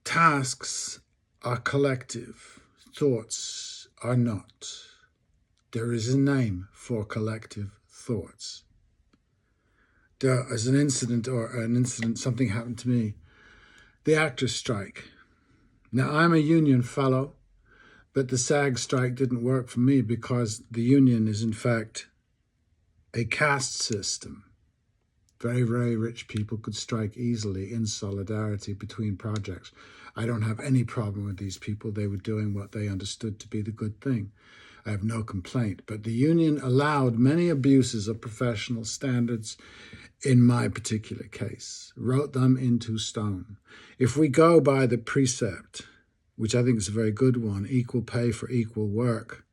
Tasks are collective, thoughts are not. There is a name for collective thoughts. There is an incident, something happened to me. The actors' strike. Now, I'm a union fellow, but the SAG strike didn't work for me because the union is, in fact, a caste system. Very, very rich people could strike easily in solidarity between projects. I don't have any problem with these people. They were doing what they understood to be the good thing. I have no complaint. But the union allowed many abuses of professional standards in my particular case, wrote them into stone. If we go by the precept, which I think is a very good one, equal pay for equal work,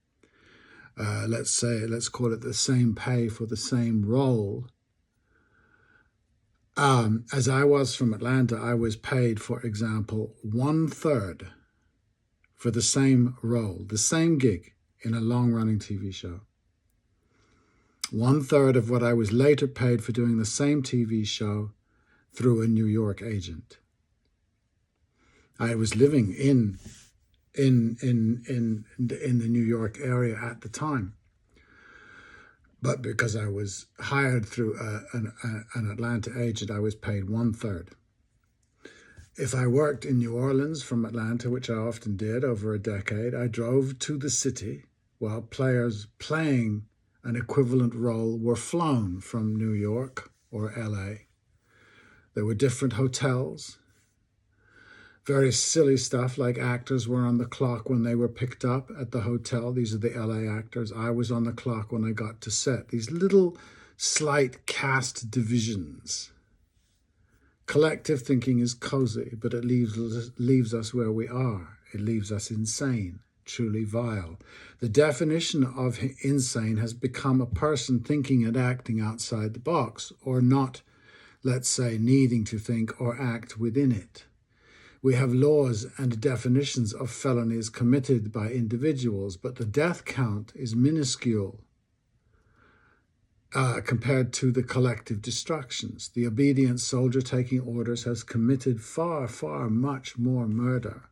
let's call it the same pay for the same role. As I was from Atlanta, I was paid, for example, 1/3 for the same role, the same gig in a long-running TV show. 1/3 of what I was later paid for doing the same TV show through a New York agent. I was living in the New York area at the time. But because I was hired through an Atlanta agent, I was paid 1/3. If I worked in New Orleans from Atlanta, which I often did over a decade, I drove to the city while players playing an equivalent role were flown from New York or LA. There were different hotels. Very silly stuff like actors were on the clock when they were picked up at the hotel. These are the LA actors. I was on the clock when I got to set. These little slight caste divisions. Collective thinking is cozy, but it leaves us where we are. It leaves us insane, truly vile. The definition of insane has become a person thinking and acting outside the box, or not, let's say, needing to think or act within it. We have laws and definitions of felonies committed by individuals, but the death count is minuscule compared to the collective destructions. The obedient soldier taking orders has committed far, far much more murder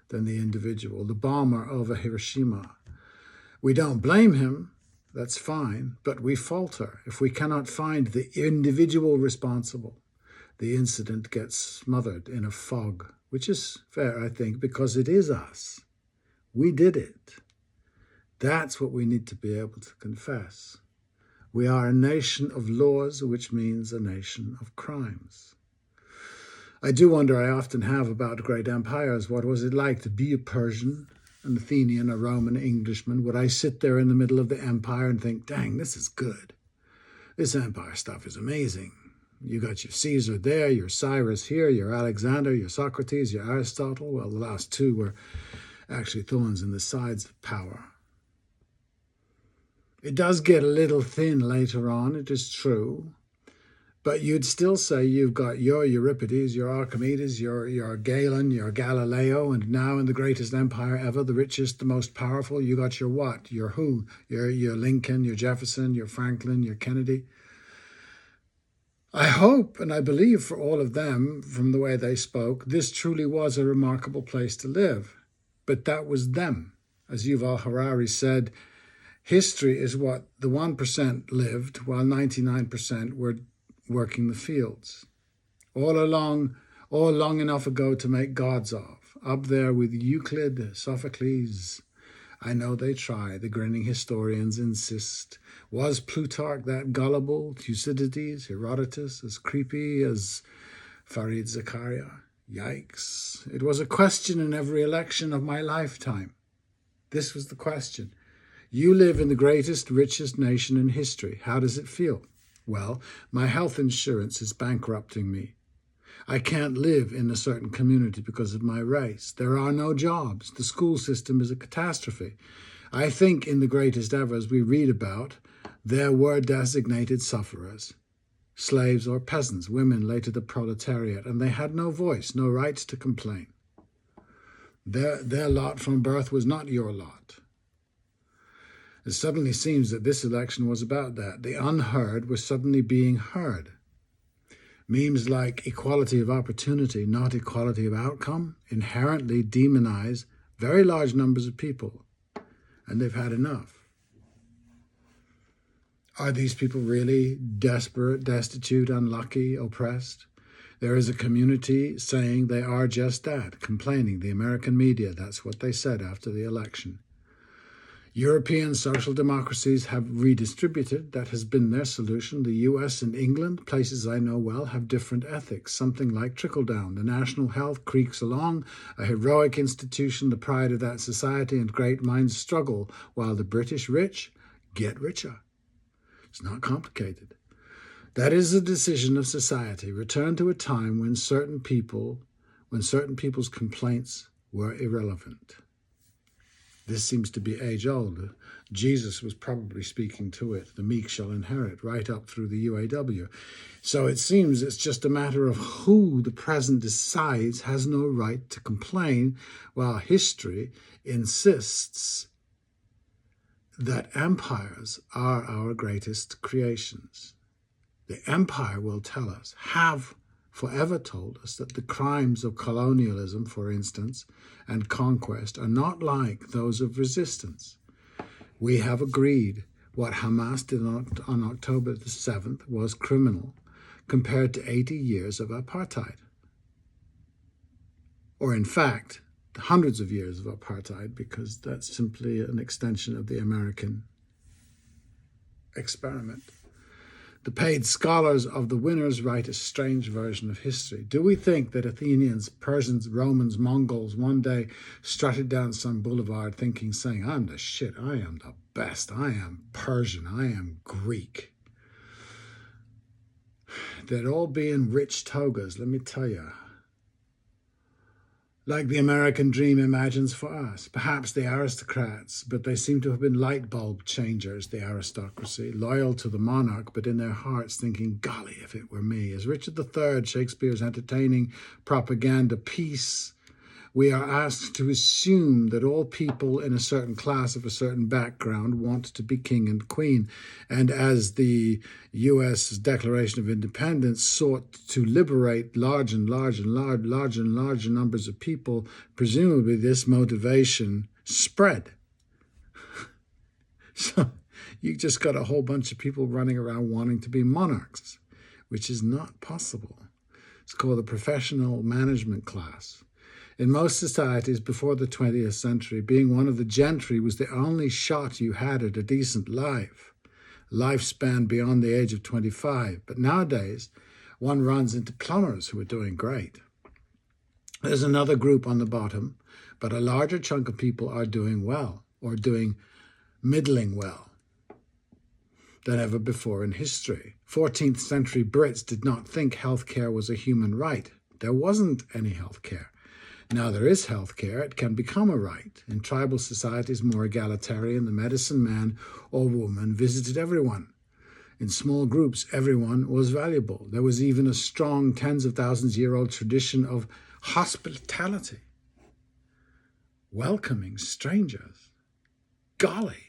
than the individual. The bomber over Hiroshima. We don't blame him, that's fine, but we falter if we cannot find the individual responsible. The incident gets smothered in a fog, which is fair, I think, because it is us. We did it. That's what we need to be able to confess. We are a nation of laws, which means a nation of crimes. I do wonder, I often have, about great empires. What was it like to be a Persian, an Athenian, a Roman, Englishman? Would I sit there in the middle of the empire and think, dang, this is good. This empire stuff is amazing. You got your Caesar there, your Cyrus here, your Alexander, your Socrates, your Aristotle. Well, the last two were actually thorns in the sides of power. It does get a little thin later on, it is true. But you'd still say you've got your Euripides, your Archimedes, your Galen, your Galileo, and now in the greatest empire ever, the richest, the most powerful, you got your what? Your who? Your Lincoln, your Jefferson, your Franklin, your Kennedy. I hope and I believe for all of them, from the way they spoke, this truly was a remarkable place to live. But that was them. As Yuval Harari said, history is what the 1% lived while 99% were working the fields. All long enough ago to make gods of. Up there with Euclid, Sophocles. I know they try, the grinning historians insist. Was Plutarch that gullible? Thucydides, Herodotus, as creepy as Farid Zakaria? Yikes. It was a question in every election of my lifetime. This was the question. You live in the greatest, richest nation in history. How does it feel? Well, my health insurance is bankrupting me. I can't live in a certain community because of my race. There are no jobs. The school system is a catastrophe. I think in the greatest ever, as we read about, there were designated sufferers, slaves or peasants, women later the proletariat, and they had no voice, no rights to complain. Their lot from birth was not your lot. It suddenly seems that this election was about that. The unheard were suddenly being heard. Memes like equality of opportunity, not equality of outcome, inherently demonize very large numbers of people, and they've had enough. Are these people really desperate, destitute, unlucky, oppressed? There is a community saying they are just that, complaining. The American media, that's what they said after the election. European social democracies have redistributed. That has been their solution. The US and England, places I know well, have different ethics, something like trickle-down. The national health creaks along, a heroic institution, the pride of that society, and great minds struggle, while the British rich get richer. It's not complicated. That is a decision of society. Return to a time when certain people's complaints were irrelevant. This seems to be age-old. Jesus was probably speaking to it. The meek shall inherit, right up through the UAW. So it seems it's just a matter of who the present decides has no right to complain, while history insists that empires are our greatest creations. The empire will tell us, have forever told us, that the crimes of colonialism, for instance, and conquest are not like those of resistance. We have agreed what Hamas did on October the 7th was criminal compared to 80 years of apartheid. Or in fact, hundreds of years of apartheid, because that's simply an extension of the American experiment. The paid scholars of the winners write a strange version of history. Do we think that Athenians, Persians, Romans, Mongols one day strutted down some boulevard saying, I'm the shit, I am the best, I am Persian, I am Greek? They'd all be in rich togas, let me tell you. Like the American dream imagines for us. Perhaps the aristocrats, but they seem to have been light bulb changers, the aristocracy, loyal to the monarch, but in their hearts thinking, golly, if it were me. As Richard III, Shakespeare's entertaining propaganda piece, we are asked to assume that all people in a certain class of a certain background want to be king and queen. And as the U.S. Declaration of Independence sought to liberate larger numbers of people, presumably this motivation spread. So you just got a whole bunch of people running around wanting to be monarchs, which is not possible. It's called the professional management class. In most societies before the 20th century, being one of the gentry was the only shot you had at a decent life, lifespan beyond the age of 25. But nowadays, one runs into plumbers who are doing great. There's another group on the bottom, but a larger chunk of people are doing well, or doing middling well, than ever before in history. 14th century Brits did not think healthcare was a human right. There wasn't any healthcare. Now there is healthcare. It can become a right. In tribal societies, more egalitarian, the medicine man or woman visited everyone. In small groups, everyone was valuable. There was even a strong tens of thousands year old tradition of hospitality, welcoming strangers. Golly!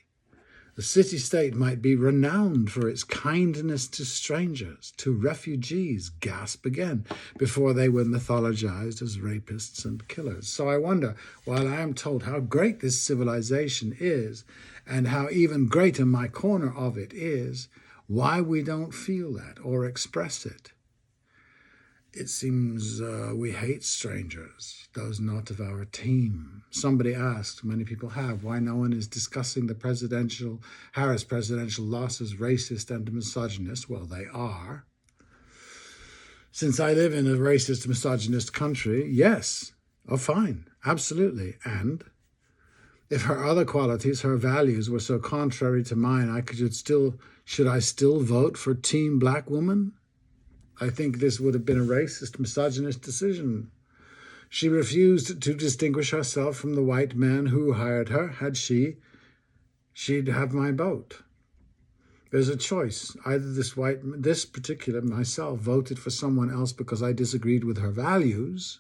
The city-state might be renowned for its kindness to strangers, to refugees, gasp again, before they were mythologized as rapists and killers. So I wonder, while I am told how great this civilization is, and how even greater my corner of it is, why we don't feel that or express it. It seems we hate strangers, those not of our team. Somebody asked, many people have, why no one is discussing the Harris presidential loss as racist and misogynist. Well, they are. Since I live in a racist, misogynist country, yes, oh, fine, absolutely. And if her other qualities, her values, were so contrary to mine, should I still vote for Team Black Woman? I think this would have been a racist, misogynist decision. She refused to distinguish herself from the white man who hired her. Had she'd have my vote. There's a choice. Either this particular myself voted for someone else because I disagreed with her values,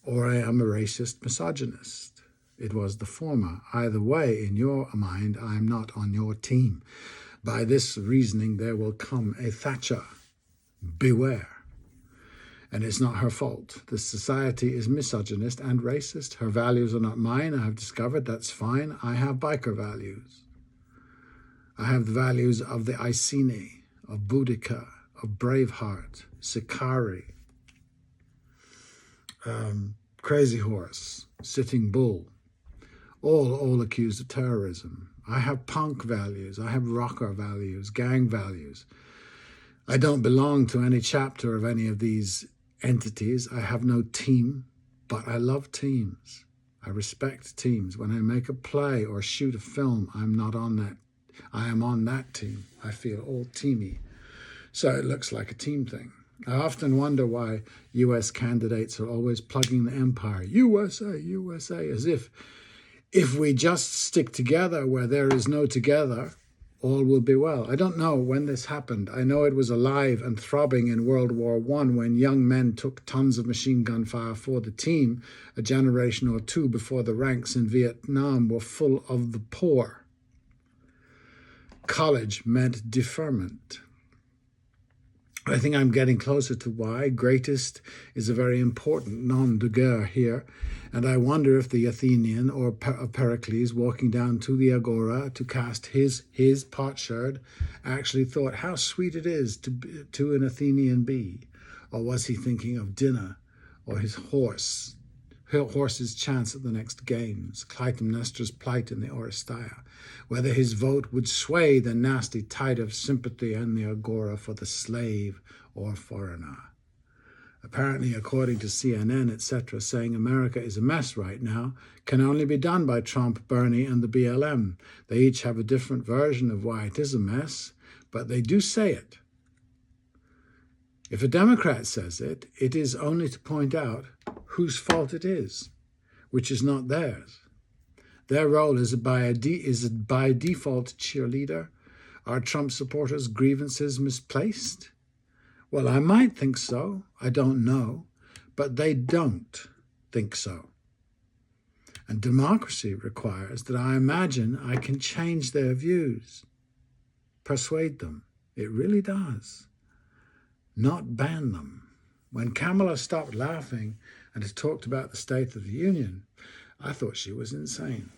or I am a racist misogynist. It was the former. Either way, in your mind, I am not on your team. By this reasoning, there will come a Thatcher. Beware. And it's not her fault. The society is misogynist and racist. Her values are not mine. I have discovered that's fine. I have biker values. I have the values of the Iceni, of Boudica, of Braveheart, Sikari, Crazy Horse, Sitting Bull, all accused of terrorism. I have punk values. I have rocker values, gang values. I don't belong to any chapter of any of these entities. I have no team, but I love teams. I respect teams. When I make a play or shoot a film, I'm not on that. I am on that team. I feel all teamy. So it looks like a team thing. I often wonder why US candidates are always plugging the empire. USA, USA, as if we just stick together where there is no together, all will be well. I don't know when this happened. I know it was alive and throbbing in World War I when young men took tons of machine gun fire for the team, a generation or two before the ranks in Vietnam were full of the poor. College meant deferment. I think I'm getting closer to why. Greatest is a very important nom de guerre here, and I wonder if the Athenian or Pericles walking down to the Agora to cast his potsherd actually thought how sweet it is to an Athenian be, or was he thinking of dinner or his horse's chance at the next games, Clytemnestra's plight in the Oresteia, whether his vote would sway the nasty tide of sympathy in the Agora for the slave or foreigner. Apparently, according to CNN, etc., saying America is a mess right now can only be done by Trump, Bernie, and the BLM. They each have a different version of why it is a mess, but they do say it. If a Democrat says it, it is only to point out whose fault it is, which is not theirs. Their role is by default cheerleader. Are Trump supporters' grievances misplaced? Well, I might think so. I don't know. But they don't think so. And democracy requires that I imagine I can change their views, persuade them. It really does. Not ban them. When Kamala stopped laughing and talked about the State of the Union, I thought she was insane.